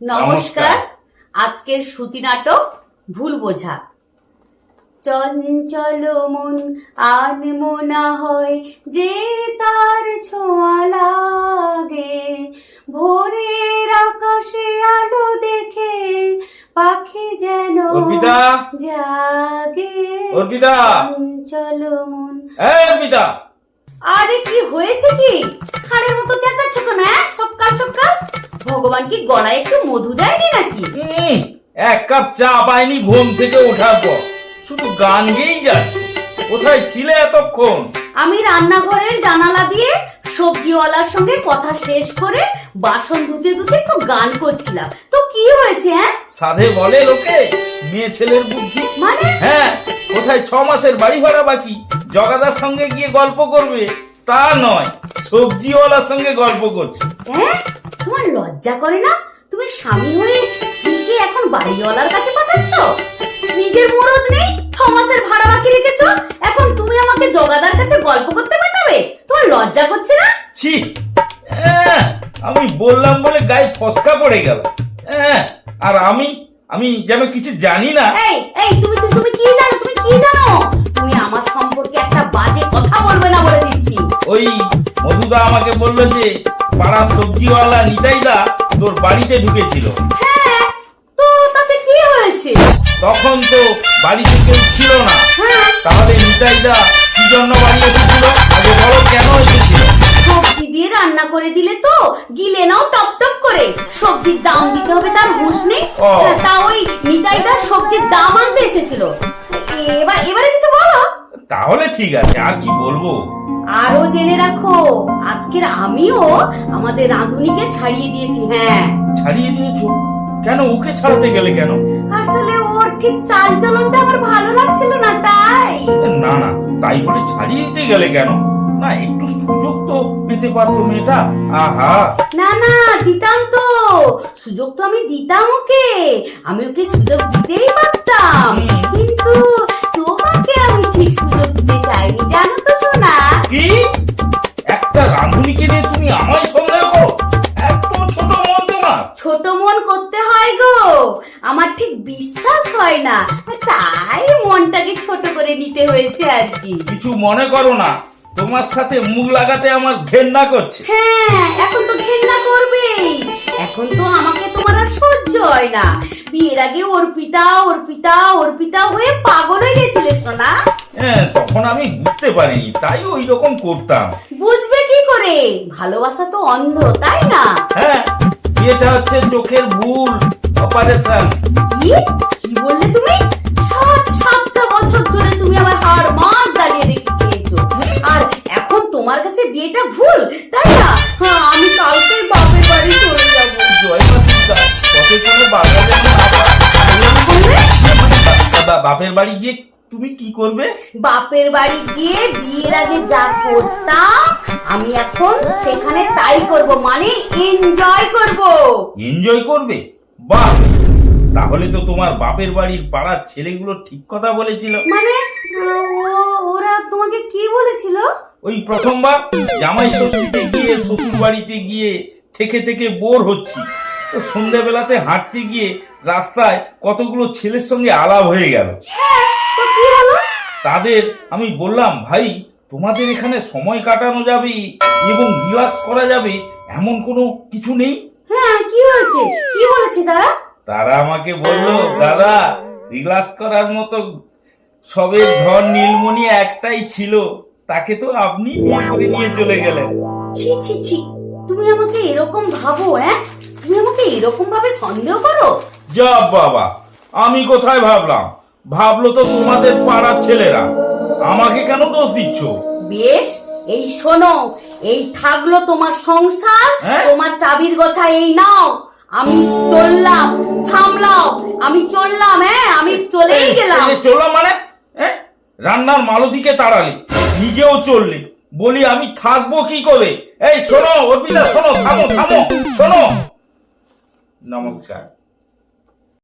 নমস্কার। আজকের শ্রুতি নাটক ভুল বোঝা। চঞ্চল মন আনমনা হয় যে তার ছোঁয়া লাগে, ভোরের আকাশে আলো দেখে পাখি যেন জাগে। চঞ্চল মন। আরে কি হয়েছে? কি ষাঁড়ের মতো চেঁচাচ্ছ কেন? সকাল সকাল ভগবান কি গলায় একটু মধু দেয়নি নাকি? এক কাপ চা পাইনি ঘুম থেকে ওঠার পর, শুধু গান গেয়েই যাচ্ছে। কোথায় ছিলে এতক্ষণ? আমি রান্নাঘরের জানালা দিয়ে সবজিওয়ালার সঙ্গে কথা শেষ করে বাসন ধুতে ধুতে একটু গান করছিলাম। তো কি হয়েছে? সাধে বলে লোকে মেয়ে ছেলের বুদ্ধি। মানে? হ্যাঁ, কোথায় 6 মাসের বাড়ি ভাড়া বাকি, জগাদার সঙ্গে গিয়ে গল্প করবে তা নয়, সবজিওয়ালার সঙ্গে গল্প করছে। তোমার লজ্জা করে না? তুমি স্বামী হয়ে স্ত্রীকে এখন বাড়িওয়ালার কাছে পাঠাচ্ছ? নিজের মুরদ নেই, 6 মাসের ভাড়া বাকি রেখেছ, এখন তুমি আমাকে জগাদার কাছে গল্প করতে পাঠাবে? তোমার লজ্জা করছে না? ছি, আমি বললাম বলে গায়ে ফসকা পড়ে গেল। আর আমি যেন কিছু জানি না। এই তুমি কি জানো? তুমি কি জানো? তুমি আমার সম্পর্কে একটা বাজে কথা বলবে না বলে দিচ্ছি। ওই মধুদা আমাকে বললো যে পাড়া সবজিওয়ালা নিতাইদা তোর বাড়িতে ঢুকেছিল। হ্যাঁ, তো তাতে কি হয়েছে? তখন তো বাড়িতে কেউ ছিল না। তাহলে নিতাইদা কি জন্য বাড়ি এসেছিল? আগে বলো, কেন এসেছিল? সবজি দিয়ে রান্না করে দিলে তো গিলে নাও টপ টপ করে। সবজির দাম দিতে হবে তার হুঁশ নেই। তা ওই নিতাইদা সবজির দাম আনতে এসেছিল। এবারে কিছু বলো। তাহলে ঠিক আছে, আর কি বলবো? আরো জেনে রাখো, আজকের আমিও আমাদের রাঁধুনিকে ছাড়িয়ে দিয়েছি। ছাড়িয়ে দিয়েছো? কেন? ওকে ছাড়াতে গেলে কেন? আসলে ওর ঠিক চাল চলনটা আমার ভালো লাগছিল না, তাই। না, তাই বলে ছাড়িয়ে দিতে গেলে কেন? না, একটু সুযোগ তো পেতে পারতো মেয়েটা। আহা, না দিতাম তো, সুযোগ তো আমি দিতাম ওকে। আমি ওকে সুযোগ দিতেই পারতাম, কিন্তু তোমাকে আমি ঠিক সুযোগ দিতে চাইনি, জানো তো সোনা। কি? একটা রাঁধুনিকে নিয়ে তুমি আমায় সন্দেহ করো? এত ছোট মন তোমার? ছোট মন করতে হয় গো, আমার ঠিক বিশ্বাস হয় না, তাই মনটাকে ছোট করে নিতে হয়েছে আর কি। কিছু মনে করো না, তোমার সাথে মুখ লাগাতে আমার ঘেন্না করছে। এখন তো ঘেন্না করবেই। এখন তো আমাকে তোমার আর সহ্য হয় না। বিয়ের আগে অর্পিতা হয়ে পাগল হয়ে গেছিলে সোনা। তখন আমি বুঝতে পারিনি, তাই ওই রকম করতাম। বুঝবে কি করে? ভালোবাসা তো অন্ধ, তাই না? এটা হচ্ছে চোখের ভুল অপারেশন। কি বললে তুমি? 7টা বছর ধরে তুমি আমার হাড় মাস দাঁড়িয়ে রেখেছো, আর এখন তোমার কাছে বিয়েটা ভুল, তাই না? আমি কালকেই বাপের বাড়ি চলে যাবো। জয় মাতা, কত কোনো বাপের বাড়ি গিয়ে তুমি কি করবে? বাপের বাড়ি গিয়ে বিয়ের আগে যা করতাম আমি এখন সেখানে তাই করব, মানে এনজয় করব। এনজয় করবে? বাহ, তাহলে তো তোমার বাপের বাড়ির পাড়ার ছেলেগুলো ঠিক কথা বলেছিল। মানে ওরা তোমাকে কি বলেছিল? ওই প্রথমবার জামাই ষষ্ঠীতে গিয়ে শ্বশুর বাড়িতে গিয়ে থেকে বোর হচ্ছি, তো সন্ধ্যাবেলাতে হাঁটতে গিয়ে রাস্তায় কতগুলো ছেলের সঙ্গে আলাপ হয়ে গেল। তো কি হলো? তাদের আমি বললাম, ভাই তোমাদের এখানে সময় কাটানো যাবে এবং রিল্যাক্স করা যাবে এমন কোনো কিছু নেই? কি হয়েছে? কি বলেছে তারা? তারা আমাকে বলল, দাদা রিল্যাক্স করার মতো সবের ধন নীলমণি একটাই ছিল, তাকে তো আপনি বিয়ে করে নিয়ে চলে গেলেন। ছি, তুমি আমাকে এরকম ভাবো? তুমি আমাকে এরকম ভাবে সন্দেহ করো? যা বাবা, আমি কোথায় ভাবলাম? ভাবলো তো তোমাদের পাড়ার ছেলেরা। আমাকে কেন দোষ দিচ্ছ? বেশ, এই শোনো, এই থাকলো তোমার সংসার, তোমার চাবির গোছা এই নাও। আমি চললাম, সামলাও। আমি চললাম, আমি চলেই গেলাম। চললাম মানে? রান্নার মালতীকে তাড়ালে, নিজেও চললে, বলি আমি থাকবো কি করে? এই শোনো অর্পিতা, শোনো, থামো, শোনো। নমস্কার।